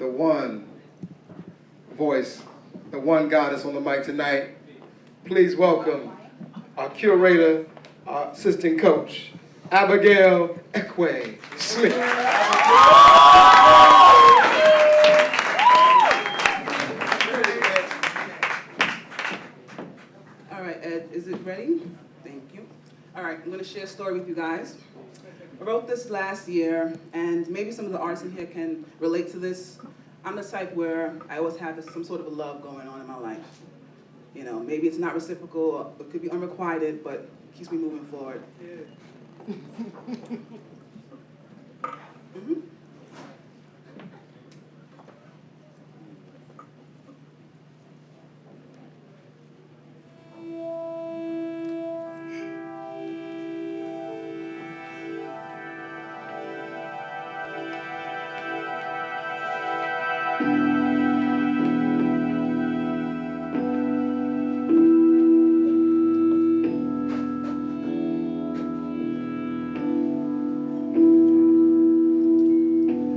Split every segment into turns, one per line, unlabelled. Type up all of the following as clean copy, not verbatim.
the one voice, the one goddess on the mic tonight. Please welcome our curator, our assistant coach, Abigail Ekue-Smith.
All right, Ed, is it ready? Thank you. All right, I'm going to share a story with you guys. I wrote this last year, and maybe some of the artists in here can relate to this. I'm the type where I always have some sort of a love going on in my life. You know, maybe it's not reciprocal, or it could be unrequited, but it keeps me moving forward.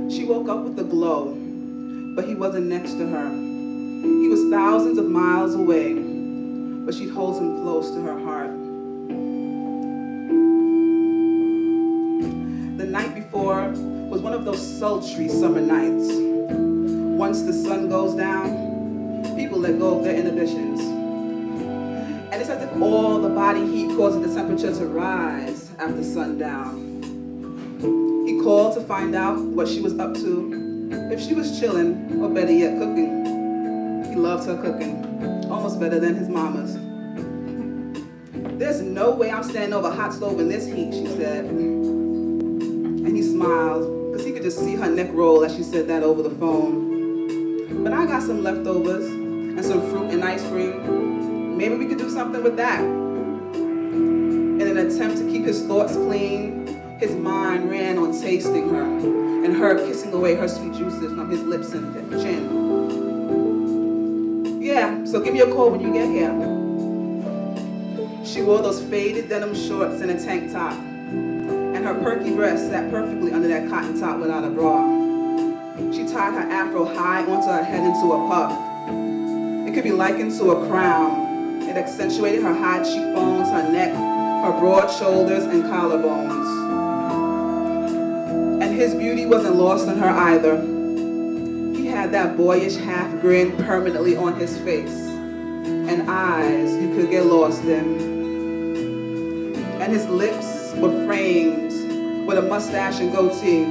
She woke up with a glow, but he wasn't next to her. He was thousands of miles away, but she'd hold him close to her heart. The night before was one of those sultry summer nights. Once the sun goes down, people let go of their inhibitions. And it's as if all the body heat causes the temperature to rise after sundown. He called to find out what she was up to, if she was chilling, or better yet, cooking. He loved her cooking, almost better than his mama's. "There's no way I'm standing over a hot stove in this heat," she said. And he smiled, because he could just see her neck roll as she said that over the phone. "But I got some leftovers, and some fruit and ice cream. Maybe we could do something with that." In an attempt to keep his thoughts clean, his mind ran on tasting her, and her kissing away her sweet juices from his lips and chin. "Yeah, so give me a call when you get here." She wore those faded denim shorts and a tank top, and her perky breast sat perfectly under that cotton top without a bra. She tied her afro high onto her head into a puff. It could be likened to a crown. It accentuated her high cheekbones, her neck, her broad shoulders, and collarbones. And his beauty wasn't lost on her either. He had that boyish half grin permanently on his face, and eyes you could get lost in. And his lips were framed with a mustache and goatee,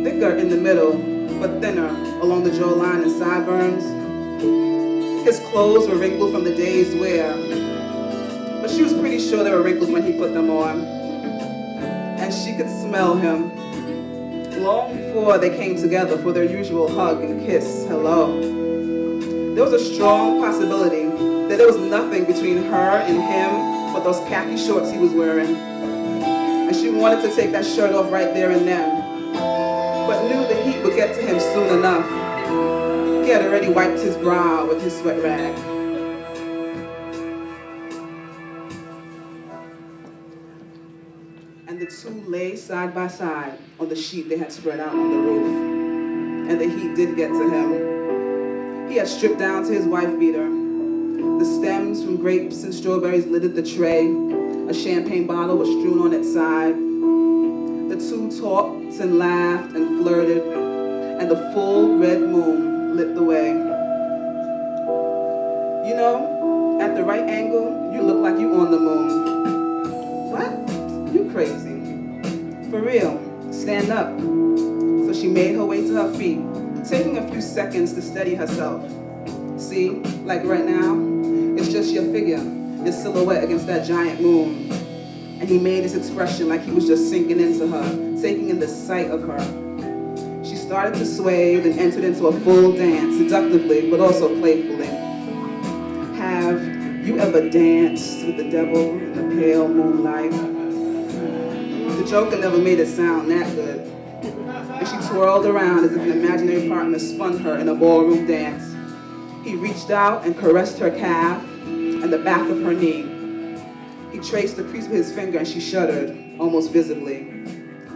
thicker in the middle, but thinner along the jawline and sideburns. His clothes were wrinkled from the day's wear, but she was pretty sure there were wrinkles when he put them on. And she could smell him long before they came together for their usual hug and kiss hello. There was a strong possibility that there was nothing between her and him but those khaki shorts he was wearing. And she wanted to take that shirt off right there and then, but knew the heat would get to him soon enough. He had already wiped his brow with his sweat rag. And the two lay side by side on the sheet they had spread out on the roof. And the heat did get to him. He had stripped down to his wife beater. The stems from grapes and strawberries littered the tray. A champagne bottle was strewn on its side. The two talked and laughed and flirted, and the full red moon lit the way. "You know, at the right angle, you look like you on the moon." "What? You crazy." "For real, stand up." So she made her way to her feet, taking a few seconds to steady herself. "See, like right now, it's just your figure, your silhouette against that giant moon." And he made his expression like he was just sinking into her, taking in the sight of her. She started to sway, then entered into a full dance, seductively, but also playfully. Have you ever danced with the devil in the pale moonlight? The joker never made it sound that good. And she twirled around as if an imaginary partner spun her in a ballroom dance. He reached out and caressed her calf and the back of her knee. He traced the crease with his finger and she shuddered, almost visibly.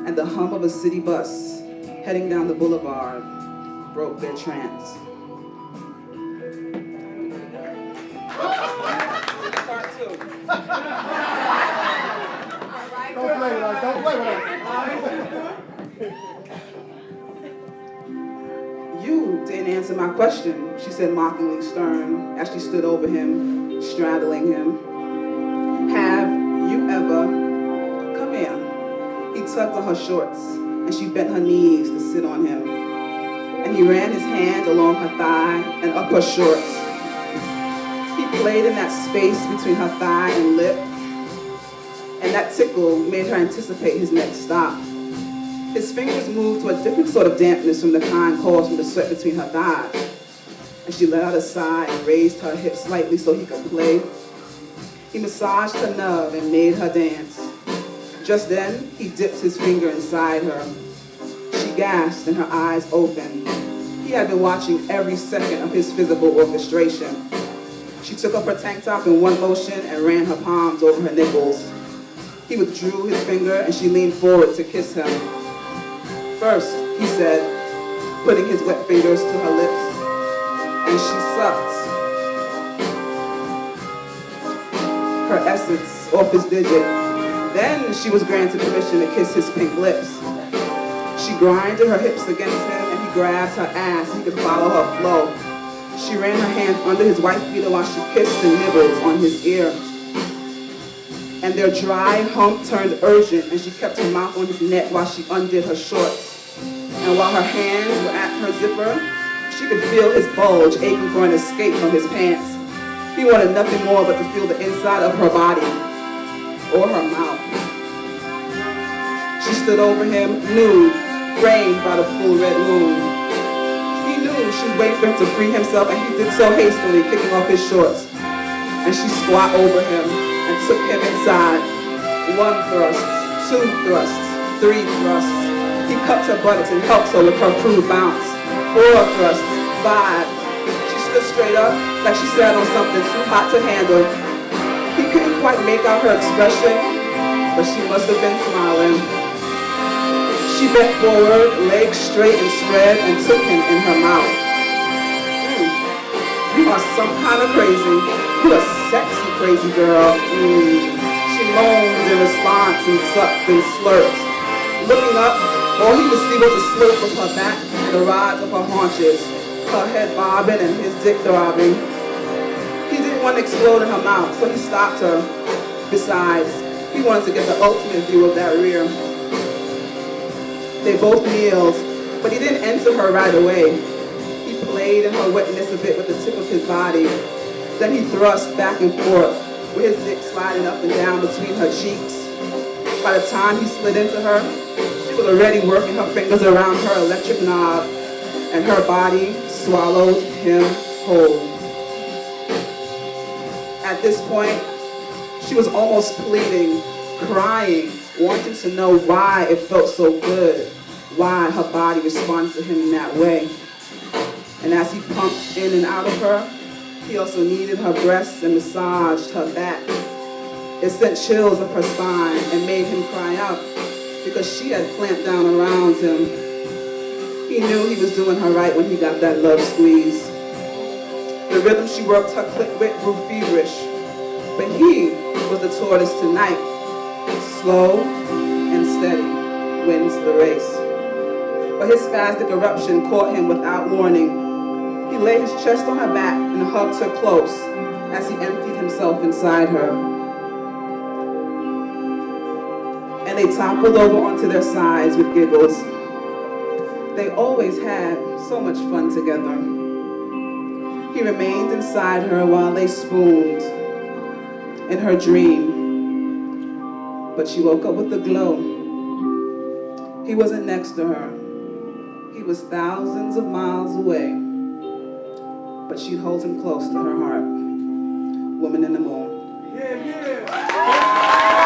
And the hum of a city bus heading down the boulevard broke their trance. Part 2.
Don't play with us. Don't play with us.
You didn't answer my question, she said mockingly stern as she stood over him, straddling him. Have you ever... Come here. He tugged on her shorts, and she bent her knees to sit on him. And he ran his hand along her thigh and up her shorts. He played in that space between her thigh and lip, and that tickle made her anticipate his next stop. His fingers moved to a different sort of dampness from the kind caused from the sweat between her thighs. And she let out a sigh and raised her hips slightly so he could play. He massaged her nub and made her dance. Just then, he dipped his finger inside her. She gasped and her eyes opened. He had been watching every second of his physical orchestration. She took up her tank top in one motion and ran her palms over her nipples. He withdrew his finger and she leaned forward to kiss him. First, he said, putting his wet fingers to her lips, and she sucked her essence off his digit. Then she was granted permission to kiss his pink lips. She grinded her hips against him and he grabbed her ass. He could follow her flow. She ran her hands under his white beater while she kissed and nibbled on his ear. And their dry hump turned urgent, and she kept her mouth on his neck while she undid her shorts. And while her hands were at her zipper, she could feel his bulge aching for an escape from his pants. He wanted nothing more but to feel the inside of her body, or her mouth. She stood over him, nude, framed by the full red moon. He knew she'd wait for him to free himself, and he did so hastily, kicking off his shorts. And she squat over him and took him inside. 1 thrust, 2 thrusts, 3 thrusts. He cupped her buttocks and helped her with her crude bounce. 4 thrusts, 5. She stood straight up like she sat on something too hot to handle. He couldn't quite make out her expression, but she must have been smiling. She bent forward, legs straight and spread, and took him in her mouth. You are some kind of crazy. You a sexy crazy girl. She moaned in response and sucked and slurped. Looking up, all he could see was the slope of her back and the rise of her haunches, her head bobbing and his dick throbbing. He didn't want to explode in her mouth, so he stopped her. Besides, he wanted to get the ultimate view of that rear. They both kneeled, but he didn't enter her right away. He played in her wetness a bit with the tip of his body. Then he thrust back and forth, with his dick sliding up and down between her cheeks. By the time he slid into her, she was already working her fingers around her electric knob, and her body swallowed him whole. At this point, she was almost pleading, crying, wanting to know why it felt so good, why her body responded to him in that way. And as he pumped in and out of her, he also kneaded her breasts and massaged her back. It sent chills up her spine and made him cry out because she had clamped down around him. He knew he was doing her right when he got that love squeeze. The rhythm she worked her clit with grew feverish, but he was the tortoise tonight. Slow and steady wins the race. But his spastic eruption caught him without warning. He laid his chest on her back and hugged her close as he emptied himself inside her. And they toppled over onto their sides with giggles. They always had so much fun together. He remained inside her while they spooned in her dream. But she woke up with a glow. He wasn't next to her. He was thousands of miles away. But she'd hold him close to her heart. Woman in the Moon.
Yeah, yeah.